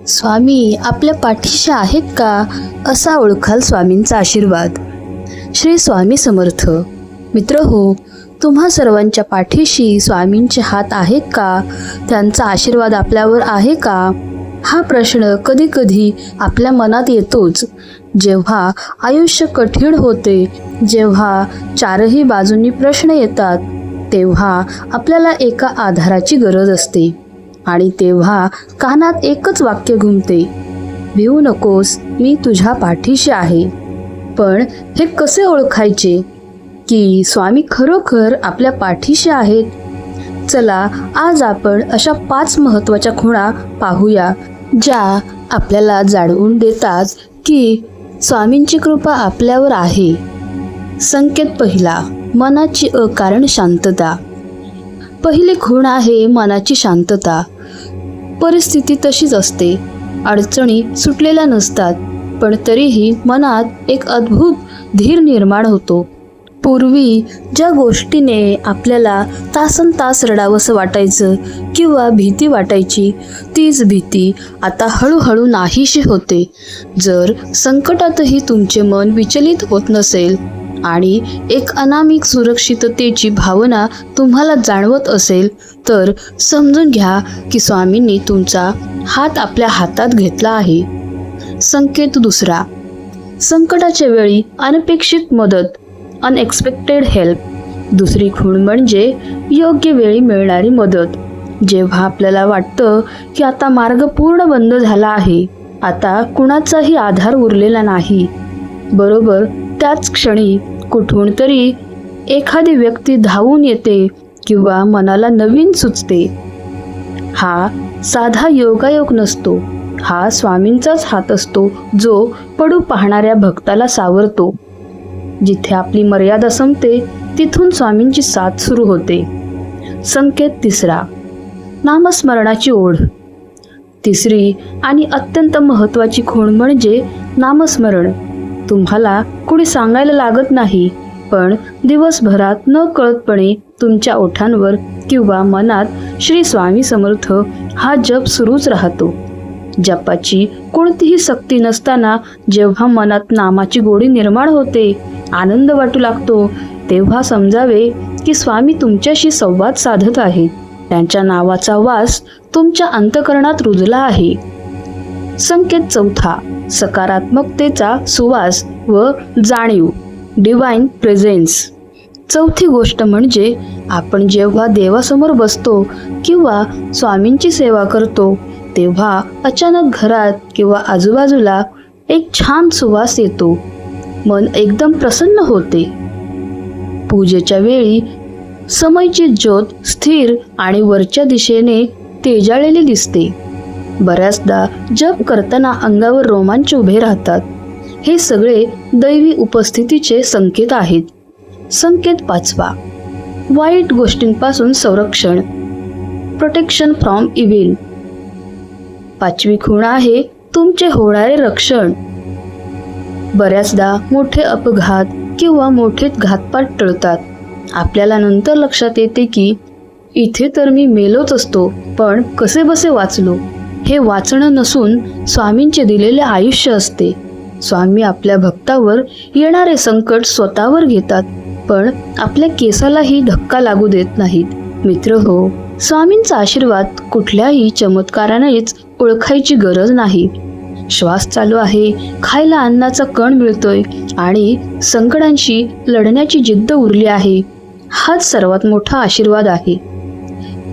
स्वामी आपल्या पाठीशी आहेत का, असा ओळखाल स्वामींचा आशीर्वाद. श्री स्वामी समर्थ. मित्र हो, तुम्हा सर्वांच्या पाठीशी स्वामींचे हात आहेत का, त्यांचा आशीर्वाद आपल्यावर आहे का, हा प्रश्न कधी कधी आपल्या मनात येतोच. जेव्हा आयुष्य कठीण होते, जेव्हा चारही बाजूंनी प्रश्न येतात, तेव्हा आपल्याला एका आधाराची गरज असते. आणि तेव्हा कानात एकच वाक्य घुमते, भिवू नकोस, मी तुझ्या पाठीशी आहे. पण हे कसे ओळखायचे की स्वामी खरोखर आपल्या पाठीशी आहेत? चला, आज आपण अशा 5 महत्त्वाच्या खुणा पाहूया, ज्या आपल्याला जाणवून देतात की स्वामींची कृपा आपल्यावर आहे. संकेत पहिला, मनाची अकारण शांतता. पहिली खूण आहे मनाची शांतता. परिस्थिती तशीच असते, अडचणी सुटलेल्या नसतात, पण तरीही मनात एक अद्भुत धीर निर्माण होतो. पूर्वी ज्या गोष्टीने आपल्याला तासनतास रडावंसं वाटायचं किंवा भीती वाटायची, तीच भीती आता हळूहळू नाहीशी होते. जर संकटातही तुमचे मन विचलित होत नसेल आणि एक अनामिक सुरक्षिततेची भावना तुम्हाला जाणवत असेल, तर समजून घ्या की स्वामींनी तुमचा हात आपल्या हातात घेतला आहे. संकेत दुसरा, संकटाच्या वेळी अनपेक्षित मदत, अनएक्सपेक्टेड हेल्प. दुसरी खूण म्हणजे योग्य वेळी मिळणारी मदत. जेव्हा आपल्याला वाटतं की आता मार्ग पूर्ण बंद झाला आहे, आता कुणाचाही आधार उरलेला नाही, बरोबर त्याच क्षणी कुठून तरी एखादी व्यक्ती धावून येते किंवा मनाला नवीन सुचते. हा साधा योगायोग नसतो, हा स्वामींचाच हात असतो, जो पडू पाहणाऱ्या भक्ताला सावरतो. जिथे आपली मर्यादा संपते, तिथून स्वामींची साथ सुरू होते. संकेत तिसरा, नामस्मरणाची ओढ. तिसरी आणि अत्यंत महत्त्वाची खूण म्हणजे नामस्मरण. तुम्हाला कुणी सांगायला लागत नाही, पण दिवसभरात न कळतपणे तुमच्या ओठांवर किंवा मनात श्री स्वामी समर्थ हा जप सुरूच राहतो. जपाची कोणतीही सक्ती नसताना जेव्हा मनात नामाची गोडी निर्माण होते, आनंद वाटू लागतो, तेव्हा समजावे की स्वामी तुमच्याशी संवाद साधत आहेत. त्यांच्या नावाचा वास तुमच्या अंतःकरणात रुजला आहे. संकेत चौथा, सकारात्मकतेचा सुवास व जाणीव, डिवाइन प्रेझेन्स. चौथी गोष्ट म्हणजे आपण जेव्हा देवासमोर बसतो किंवा स्वामींची सेवा करतो, तेव्हा अचानक घरात किंवा आजूबाजूला एक छान सुवास येतो. मन एकदम प्रसन्न होते. पूजेच्या वेळी समईची ज्योत स्थिर आणि वरच्या दिशेने तेजाळलेली दिसते. बऱ्याचदा जप करताना अंगावर रोमांच उभे राहतात. हे सगळे दैवी उपस्थितीचे संकेत आहेत. संकेत पाचवा, वाईट गोष्टींपासून संरक्षण, प्रोटेक्शन फ्रॉम इव्हिल. पाचवी खूण आहे तुमचे होणारे रक्षण. बऱ्याचदा मोठे अपघात किंवा मोठे घातपात टळतात. आपल्याला नंतर लक्षात येते की इथे तर मी मेलोच असतो, पण कसे बसे वाचलो. हे वाचणं नसून स्वामींचे दिलेले आयुष्य असते. स्वामी आपल्या भक्तावर येणारे संकट स्वतःवर घेतात, पण आपल्या केसालाही धक्का लागू देत नाहीत. मित्र हो, स्वामींचा आशीर्वाद कुठल्याही चमत्कारानेच ओळखायची गरज नाही. श्वास चालू आहे, खायला अन्नाचा कण मिळतोय आणि संकटांशी लढण्याची जिद्द उरली आहे, हाच सर्वात मोठा आशीर्वाद आहे.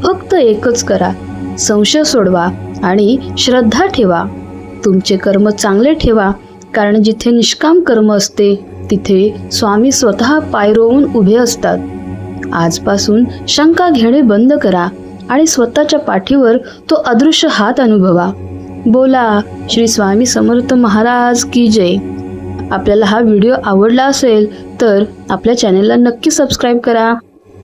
फक्त एकच करा, संशय सोडवा आणि श्रद्धा ठेवा. तुमचे कर्म चांगले ठेवा, कारण जिथे निष्काम कर्म असते, तिथे स्वामी स्वतः पाय रोवून उभे असतात. आजपासून शंका घेणे बंद करा आणि स्वतःच्या पाठीवर तो अदृश्य हात अनुभवा. बोला श्री स्वामी समर्थ महाराज की जय. आपल्याला हा व्हिडिओ आवडला असेल तर आपल्या चॅनेलला नक्की सबस्क्राईब करा.